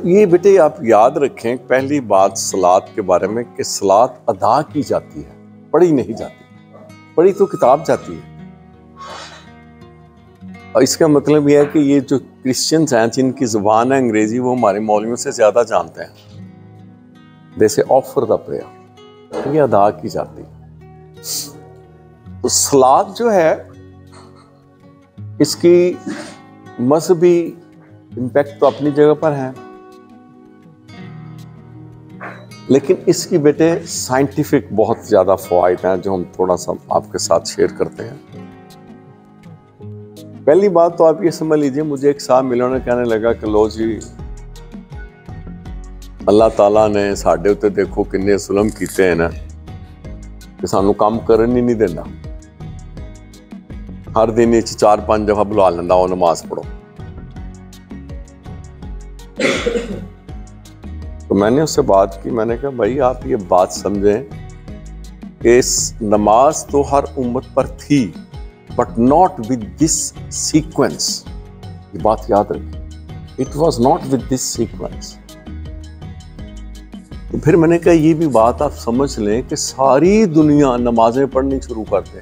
ये बेटे आप याद रखें, पहली बात सलात के बारे में कि सलात अदा की जाती है, पढ़ी नहीं जाती। पढ़ी तो किताब जाती है। और इसका मतलब यह है कि ये जो क्रिश्चियंस हैं जिनकी जुबान है अंग्रेजी, वो हमारे मौलवियों से ज्यादा जानते हैं। जैसे ऑफर द प्रेयर, ये अदा की जाती है। तो सलात जो है इसकी मजहबी इम्पैक्ट तो अपनी जगह पर है, लेकिन इसकी बेटे साइंटिफिक बहुत ज्यादा फवाइद हैं जो हम थोड़ा सा आपके साथ शेयर करते हैं। पहली बात तो आप ये समझ लीजिए, मुझे एक साहब मिले, उन्होंने कहने लगा कि लो जी, अल्लाह ताला ने साडे उत्ते देखो किन्ने जुल्म कीते हैं ना कि सानू काम करन ही नहीं देना। हर दिन 4-5 दफा बुला लेंदा वो नमाज पढ़ो। तो मैंने उससे बात की, मैंने कहा भाई आप ये बात समझें कि इस नमाज तो हर उम्मत पर थी, but not with this sequence. ये बात याद रखिए, it was not with this sequence. तो फिर मैंने कहा ये भी बात आप समझ लें कि सारी दुनिया नमाजें पढ़नी शुरू कर दे,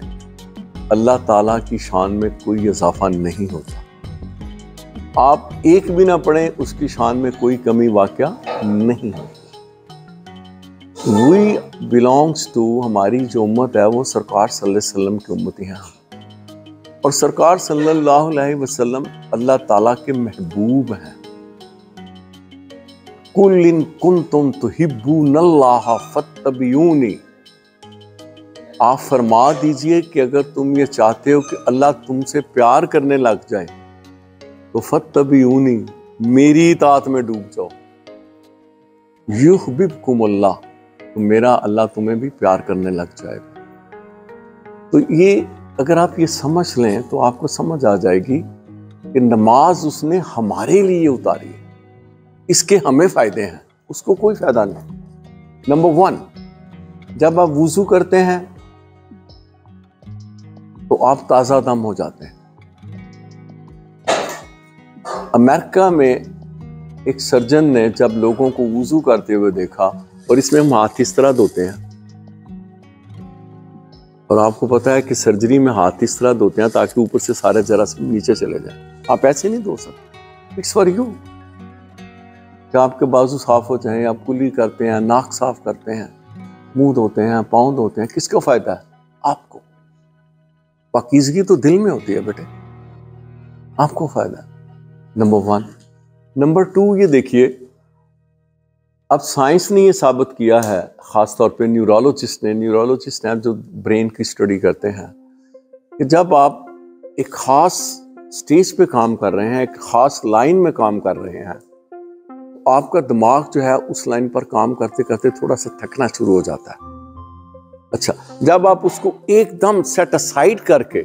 अल्लाह ताला की शान में कोई इजाफा नहीं होता। आप एक भी ना पढ़ें, उसकी शान में कोई कमी वाक़या नहीं होती। वी बिलोंग्स टू, हमारी जो उम्मत है वो सरकार सल्लल्लाहु अलैहि वसल्लम की उम्मती हैं, और सरकार सल्लल्लाहु अलैहि वसल्लम अल्लाह ताला के महबूब हैं। कुल इन कुंतुम तुहिब्बूनल्लाह फत्तबिऊनी, आप फरमा दीजिए कि अगर तुम ये चाहते हो कि अल्लाह तुमसे प्यार करने लग जाए तो फत्तबिऊनी, मेरी इताअत में डूब जाओ। युहब्बुकुमुल्लाह, तो मेरा अल्लाह तुम्हें भी प्यार करने लग जाएगा। तो ये अगर आप ये समझ लें तो आपको समझ आ जाएगी कि नमाज उसने हमारे लिए उतारी है, इसके हमें फायदे हैं, उसको कोई फायदा नहीं। नंबर 1, जब आप वुजू करते हैं तो आप ताजा दम हो जाते हैं। अमेरिका में एक सर्जन ने जब लोगों को वुजू करते हुए देखा, और इसमें हम हाथ इस तरह धोते हैं, और आपको पता है कि सर्जरी में हाथ इस तरह धोते हैं ताकि ऊपर से सारे जरासीम नीचे चले जाए। आप ऐसे नहीं धो सकते, इट्स फॉर यू। क्या आपके बाजू साफ हो जाएं, आप कुली करते हैं, नाक साफ करते हैं, मुंह धोते हैं, पाँव धोते हैं, किसको फायदा है? आपको। पाकीज़गी तो दिल में होती है बेटे, आपको फायदा है। नंबर 1। नंबर 2, ये देखिए, अब साइंस ने ये साबित किया है, खासतौर पे न्यूरोलॉजिस्ट ने जो ब्रेन की स्टडी करते हैं, कि जब आप एक खास स्टेज पे काम कर रहे हैं, एक खास लाइन में काम कर रहे हैं, आपका दिमाग जो है उस लाइन पर काम करते करते थोड़ा सा थकना शुरू हो जाता है। अच्छा, जब आप उसको एकदम सेट असाइड करके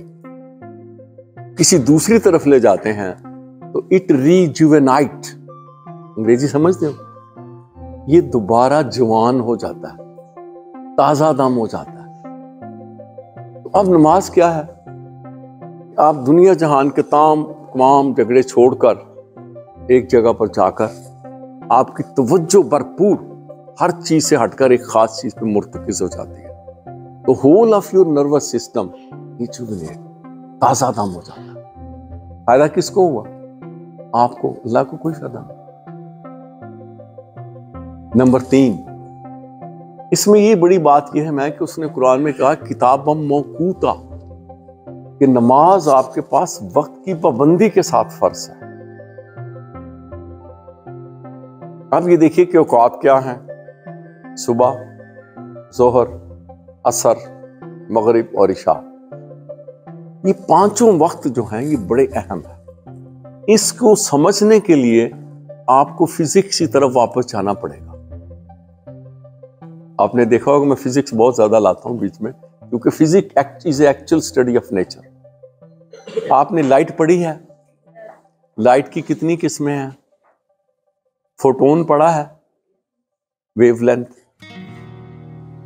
किसी दूसरी तरफ ले जाते हैं तो इट रिजुवेनाइट, अंग्रेजी समझते हो, ये दोबारा जवान हो जाता है, ताजा दम हो जाता है। तो अब नमाज क्या है? आप दुनिया जहान के तमाम झगड़े छोड़कर एक जगह पर जाकर आपकी तवज्जो भरपूर हर चीज से हटकर एक खास चीज पे मुर्तकिज हो जाती है, तो whole of your nervous system rejuvenate, ताजा दम हो जाता है। फायदा किसको हुआ? आपको, अल्लाह को कोई फायदा नहीं। नंबर 3, इसमें ये बड़ी बात यह है मैं कि उसने कुरान में कहा किताबम मौकूता, कि नमाज आपके पास वक्त की पाबंदी के साथ फर्ज है। अब ये देखिए कि औकात क्या है, सुबह, जोहर, असर, मगरिब और इशा, ये 5 वक्त जो हैं ये बड़े अहम है। इसको समझने के लिए आपको फिजिक्स की तरफ वापस जाना पड़ेगा। आपने देखा होगा मैं फिजिक्स बहुत ज्यादा लाता हूं बीच में, क्योंकि physics is actual study of nature. आपने लाइट पढ़ी है, लाइट की कितनी किस्में हैं? फोटोन पढ़ा है, वेवलेंथ।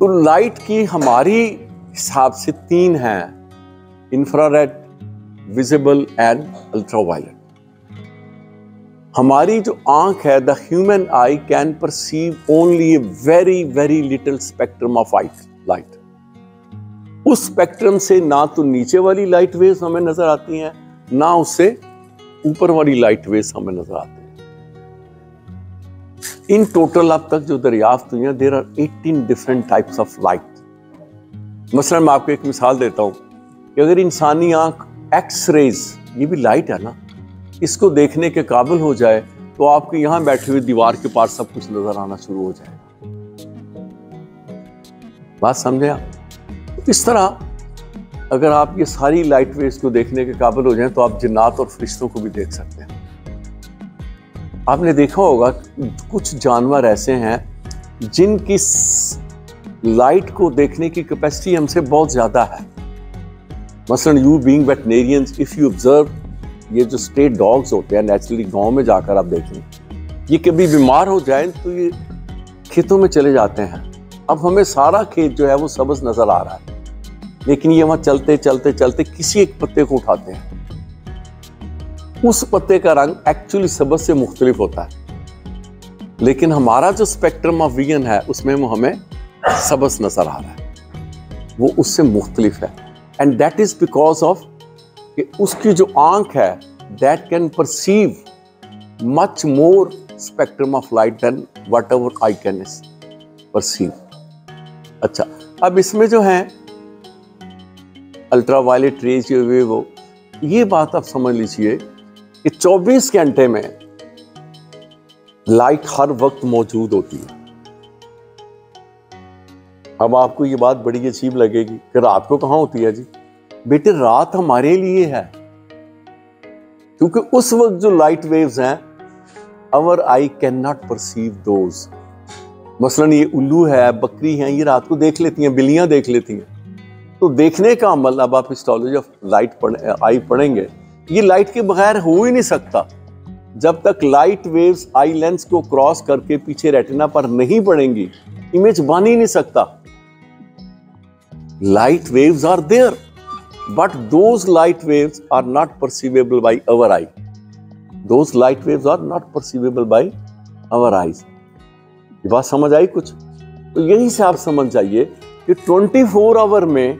तो लाइट की हमारी हिसाब से 3 हैं, इंफ्रारेड, विजिबल एंड अल्ट्रावायलेट। हमारी जो आंख है, the human I can perceive only a very very little spectrum of light. उस स्पेक्ट्रम से ना तो नीचे वाली लाइट वेव्स हमें नजर आती हैं, ना उससे ऊपर वाली लाइट वेव्स हमें नजर आती हैं। इन टोटल अब तक जो दरियाफ्त हुई हैं, there are 18 different types of light. मसलन मैं आपको एक मिसाल देता हूं कि अगर इंसानी आंख एक्स रेज, ये भी लाइट है ना, इसको देखने के काबिल हो जाए तो आपके यहां बैठे हुए दीवार के पास सब कुछ नजर आना शुरू हो जाएगा। बात समझे आप? इस तरह अगर आप ये सारी लाइट वेव्स को देखने के काबिल हो जाएं तो आप जिन्नात और फरिश्तों को भी देख सकते हैं। आपने देखा होगा कुछ जानवर ऐसे हैं जिनकी लाइट को देखने की कैपेसिटी हमसे बहुत ज्यादा है। मसलन you being veterinarians, if you observe, ये जो स्ट्रेट डॉग्स होते हैं, नेचुरली गांव में जाकर आप देखें, ये कभी बीमार हो जाए तो ये खेतों में चले जाते हैं। अब हमें सारा खेत जो है वो सब्ज नजर आ रहा है, लेकिन ये वहां चलते चलते चलते किसी एक पत्ते को उठाते हैं। उस पत्ते का रंग एक्चुअली सब्ज से मुख्तलिफ होता है, लेकिन हमारा जो स्पेक्ट्रम ऑफ विजन है उसमें वो हमें सब्ज नजर आ रहा है, वो उससे मुख्तलिफ है। And that is because of कि उसकी जो आंख है that can perceive much more spectrum of light than what ever I can perceive. अच्छा, अब इसमें जो है अल्ट्रावायलेट रेज, ये बात आप समझ लीजिए कि 24 घंटे में लाइट हर वक्त मौजूद होती है। अब आपको ये बात बड़ी अजीब लगेगी कि रात को कहां होती है जी? बेटे, रात हमारे लिए है, क्योंकि उस वक्त जो लाइट वेव्स हैं, our eye can not perceive those. मसलन ये उल्लू है, बकरी है, ये रात को देख लेती हैं, बिल्लियां देख लेती हैं। तो देखने का अमल, अब आप हिस्टोलॉजी ऑफ लाइट आई पढ़ेंगे, ये लाइट के बगैर हो ही नहीं सकता। जब तक लाइट वेव्स आई लेंस को क्रॉस करके पीछे रेटिना पर नहीं पड़ेंगी, इमेज बन ही नहीं सकता। Light waves are there, but those light waves are not perceivable by our eye. Those light waves are not perceivable by our eyes. ये बात समझ आई कुछ? तो यही से आप समझ जाइए कि 24 आवर में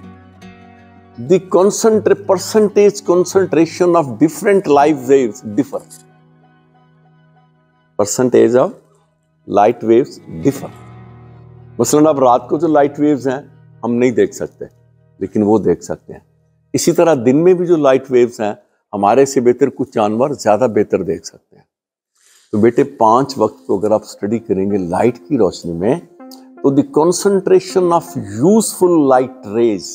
the percentage concentration of different light waves differ. Percentage of light waves differ. मसलन अब रात को जो लाइट वेव्स हैं हम नहीं देख सकते, लेकिन वो देख सकते हैं। इसी तरह दिन में भी जो लाइट वेव्स हैं, हमारे से बेहतर कुछ जानवर ज्यादा बेहतर देख सकते हैं। तो बेटे, 5 वक्त को अगर आप स्टडी करेंगे लाइट की रोशनी में, तो the concentration of useful light rays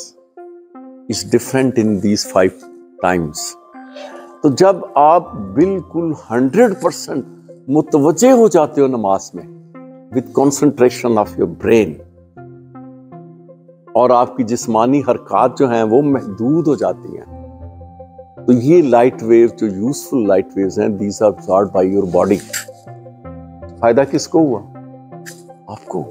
is different in these 5 times. तो जब आप बिल्कुल 100% मुतवज्जे हो जाते हो नमाज में with concentration of your brain, और आपकी जिस्मानी हरकत जो हैं वो महदूद हो जाती हैं, तो ये लाइट वेव जो यूजफुल लाइट वेव्स हैं, these are absorbed by your body. फायदा किसको हुआ? आपको।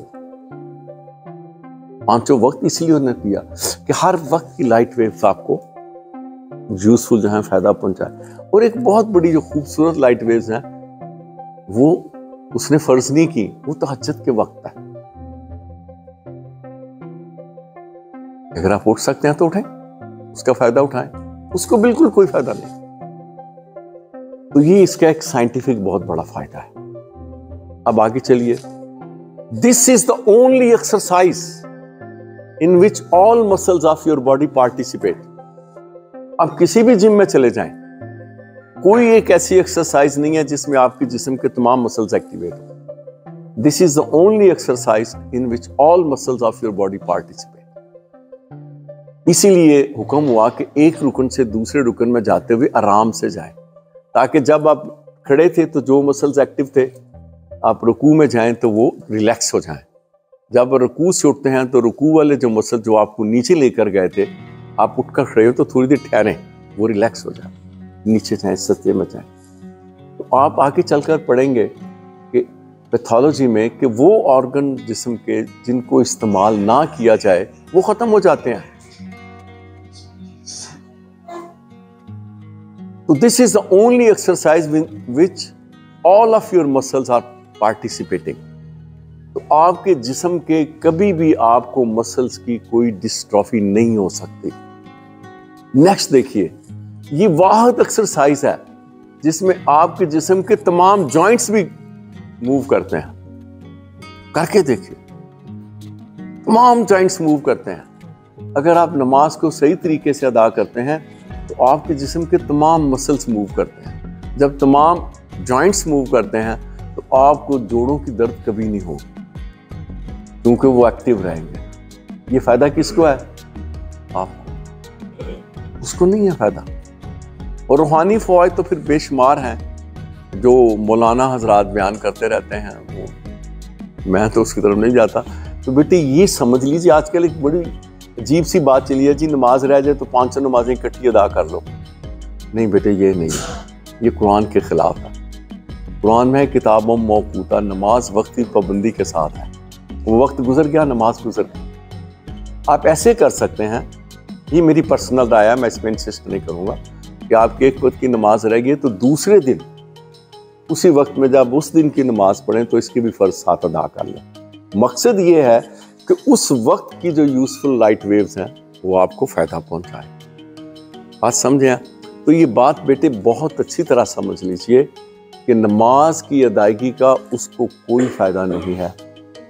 5 वक्त इसलिए उन्होंने किया कि हर वक्त की लाइट वेव्स आपको यूजफुल जो है फायदा पहुंचाए। और एक बहुत बड़ी जो खूबसूरत लाइट वेव्स हैं, वो उसने फर्ज नहीं की, वो तहज्जुद के वक्त है। अगर आप उठ सकते हैं तो उठें, उसका फायदा उठाएं, उसको बिल्कुल कोई फायदा नहीं। तो ये इसका एक साइंटिफिक बहुत बड़ा फायदा है। अब आगे चलिए। This is the only exercise in which all muscles of your body participate. आप किसी भी जिम में चले जाएं, कोई एक ऐसी एक्सरसाइज नहीं है जिसमें आपके जिस्म के तमाम मसल्स एक्टिवेट हो। This is the only exercise in which all muscles of your body participate. इसीलिए हुक्म हुआ कि एक रुकन से दूसरे रुकन में जाते हुए आराम से जाएं, ताकि जब आप खड़े थे तो जो मसल्स एक्टिव थे, आप रुकू में जाएं तो वो रिलैक्स हो जाएं। जब रुकू से उठते हैं तो रुकू वाले जो मसल जो आपको नीचे लेकर गए थे, आप उठकर खड़े हो तो थोड़ी देर ठहरें, वो रिलैक्स हो जाए, नीचे जाएं, सत्य में जाएं। तो आप आगे चलकर पढ़ेंगे कि पैथोलॉजी में कि वो ऑर्गन जिस्म के जिनको इस्तेमाल ना किया जाए वो खत्म हो जाते हैं। तो this is the only exercise which all of your muscles are participating. तो आपके जिस्म के कभी भी आपको मसल्स की कोई डिस्ट्रॉफी नहीं हो सकती। नेक्स्ट देखिए, ये वाहिद एक्सरसाइज है जिसमें आपके जिस्म के तमाम जॉइंट्स भी मूव करते हैं। करके देखिए, तमाम जॉइंट्स मूव करते हैं। अगर आप नमाज को सही तरीके से अदा करते हैं तो आपके जिस्म के तमाम मसल्स मूव करते हैं। जब तमाम जॉइंट्स मूव करते हैं तो आपको जोड़ों की दर्द कभी नहीं होगी, क्योंकि वो एक्टिव रहेंगे। ये फायदा किसको है? आपको, उसको नहीं है फायदा। और रूहानी फवाइद तो फिर बेशुमार हैं जो मौलाना हजरात बयान करते रहते हैं, वो मैं तो उसकी तरफ नहीं जाता। तो बेटे ये समझ लीजिए, आजकल एक बड़ी अजीब सी बात चली है जी, नमाज रह जाए तो 500 नमाजें इकट्ठी अदा कर लो। नहीं बेटे, ये नहीं है, ये कुरान के खिलाफ है। कुरान में किताबों मौकूता, नमाज वक्त की पाबंदी के साथ है। वो वक्त गुजर गया, नमाज गुजर गई। आप ऐसे कर सकते हैं, ये मेरी पर्सनल राय है, मैं इसमें इंसिस्ट नहीं करूँगा कि आपके एक वक्त की नमाज रह गई तो दूसरे दिन उसी वक्त में जब उस दिन की नमाज पढ़ें तो इसके भी फर्ज साथ अदा कर लें। मकसद ये है कि उस वक्त की जो यूजफुल लाइट वेव्स हैं वो आपको फ़ायदा पहुंचाए। बात समझे? तो ये बात बेटे बहुत अच्छी तरह समझ लीजिए कि नमाज की अदायगी का उसको कोई फ़ायदा नहीं है,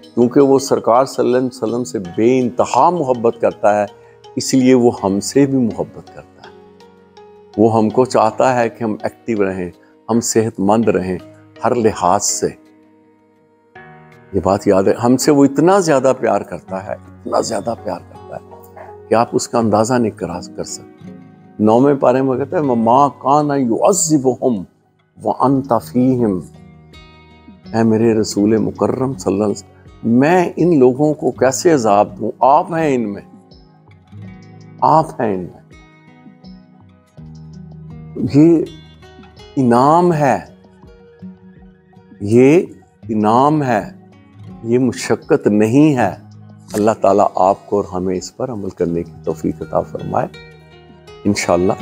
क्योंकि वो सरकार सल्लल्लाहु अलैहि वसल्लम से बेइंतहा मोहब्बत करता है, इसलिए वो हमसे भी मोहब्बत करता है। वो हमको चाहता है कि हम एक्टिव रहें, हम सेहतमंद रहें हर लिहाज से। ये बात याद है, हमसे वो इतना ज़्यादा प्यार करता है, इतना ज़्यादा प्यार करता है कि आप उसका अंदाज़ा नहीं कर सकते। 9वें पारे में कहता है, मा काना युअज़्ज़िबुहुम व अंता फ़ीहिम। ऐ मेरे रसूल मुकर्रम सल्लल्लाहु अलैहि वसल्लम, मैं इन लोगों को कैसे अज़ाब दूं, आप हैं इनमें, आप हैं इनमें। ये इनाम है, ये इनाम है, ये मुशक्कत नहीं है। अल्लाह ताला आपको और हमें इस पर अमल करने की तौफीक अता फरमाए इंशाअल्लाह।